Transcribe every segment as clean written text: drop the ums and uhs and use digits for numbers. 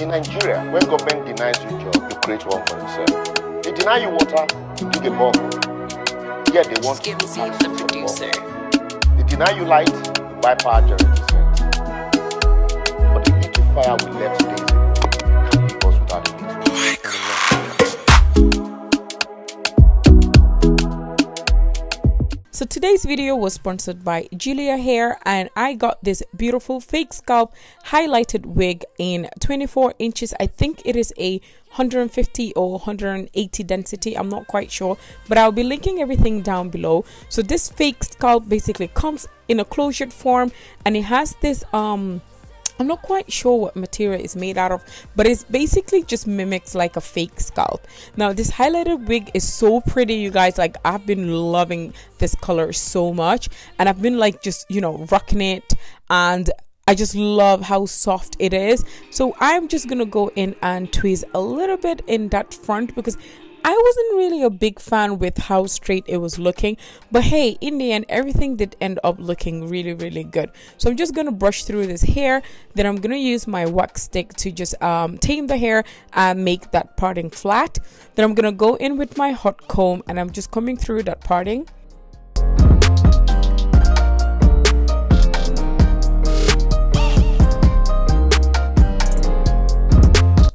In Nigeria, when government denies you job, you create one for yourself. They deny you water, you dig a borehole. Yet they want to tax you the producer. They deny you light, you buy power generator set. But the little fire we left days ago can leave us without a little. Oh my God. So today's video was sponsored by Julia Hair, and I got this beautiful fake scalp highlighted wig in 24 inches. I think it is a 150 or 180 density, I'm not quite sure, but I'll be linking everything down below. So this fake scalp basically comes in a closure form, and it has this I'm not quite sure what material it's made out of, but it's basically just mimics like a fake scalp. Now this highlighted wig is so pretty, you guys. Like, I've been loving this color so much, and I've been like just, you know, rocking it, and I just love how soft it is. So I'm just gonna go in and twist a little bit in that front because I wasn't really a big fan with how straight it was looking, but hey, in the end everything did end up looking really good. So I'm just gonna brush through this hair, then I'm gonna use my wax stick to just tame the hair and make that parting flat. Then I'm gonna go in with my hot comb and I'm just combing through that parting.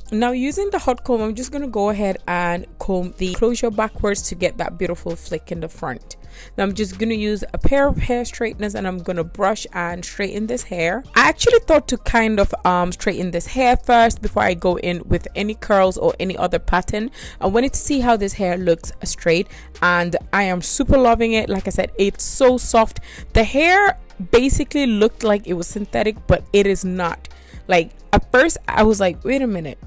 Now using the hot comb, I'm just going to go ahead and comb the closure backwards to get that beautiful flick in the front. Now I'm just going to use a pair of hair straighteners and I'm going to brush and straighten this hair. I actually thought to kind of straighten this hair first before I go in with any curls or any other pattern. I wanted to see how this hair looks straight, and I am super loving it. Like I said, it's so soft. The hair basically looked like it was synthetic, but it is not. Like, at first I was like, wait a minute.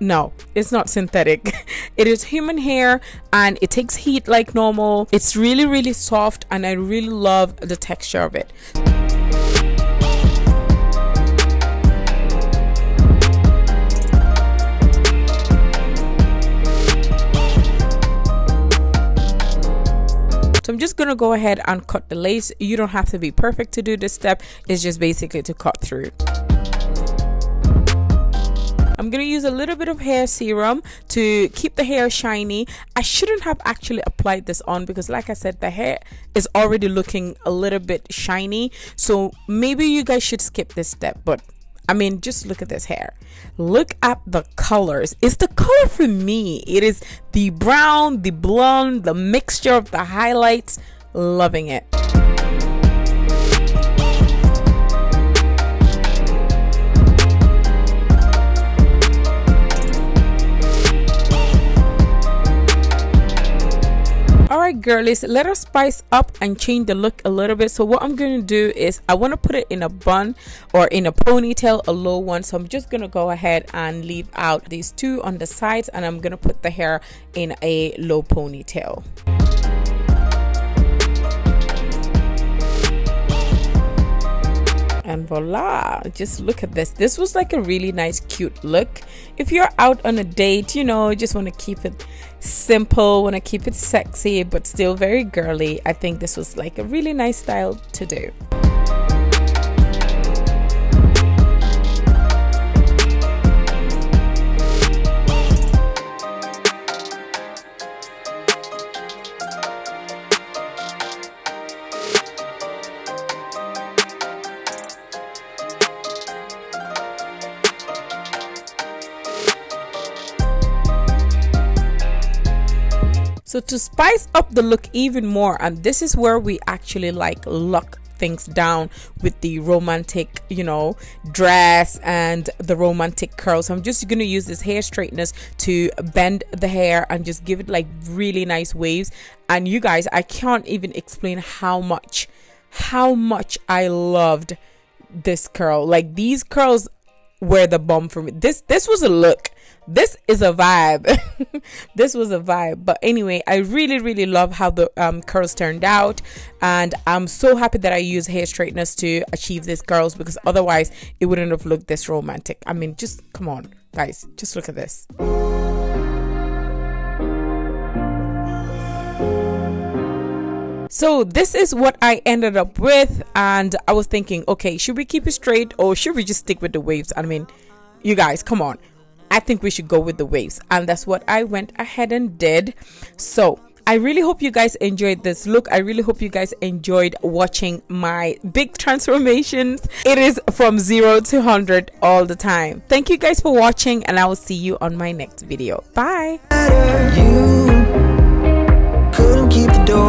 No, it's not synthetic. It is human hair and it takes heat like normal. It's really soft and I really love the texture of it. So I'm just gonna go ahead and cut the lace. You don't have to be perfect to do this step. It's just basically to cut through. I'm going to use a little bit of hair serum to keep the hair shiny. I shouldn't have actually applied this on because, like I said, the hair is already looking a little bit shiny. So maybe you guys should skip this step. But I mean, just look at this hair. Look at the colors. It's the color for me. It is the brown, the blonde, the mixture of the highlights. Loving it. Alright girlies, let us spice up and change the look a little bit. So what I'm going to do is I want to put it in a bun or in a ponytail, a low one. So I'm just going to go ahead and leave out these two on the sides, and I'm going to put the hair in a low ponytail. And voila, just look at this. This was like a really nice cute look. If you're out on a date, you know, just want to keep it simple, want to keep it sexy but still very girly, I think this was like a really nice style to do. So to spice up the look even more, and this is where we actually like lock things down with the romantic, you know, dress and the romantic curls. I'm just gonna use this hair straighteners to bend the hair and just give it like really nice waves. And you guys, I can't even explain how much I loved this curl. Like, these curls were the bomb for me. This was a look. This is a vibe. This was a vibe. But anyway, I really love how the curls turned out, and I'm so happy that I used hair straighteners to achieve these curls, because otherwise it wouldn't have looked this romantic. I mean, just come on guys, just look at this. So this is what I ended up with, and I was thinking, okay, should we keep it straight or should we just stick with the waves? I mean, you guys, come on. I think we should go with the waves, and that's what I went ahead and did. So I really hope you guys enjoyed this look. I really hope you guys enjoyed watching my big transformations. It is from 0 to 100 all the time. Thank you guys for watching, and I will see you on my next video. Bye. You couldn't keep the door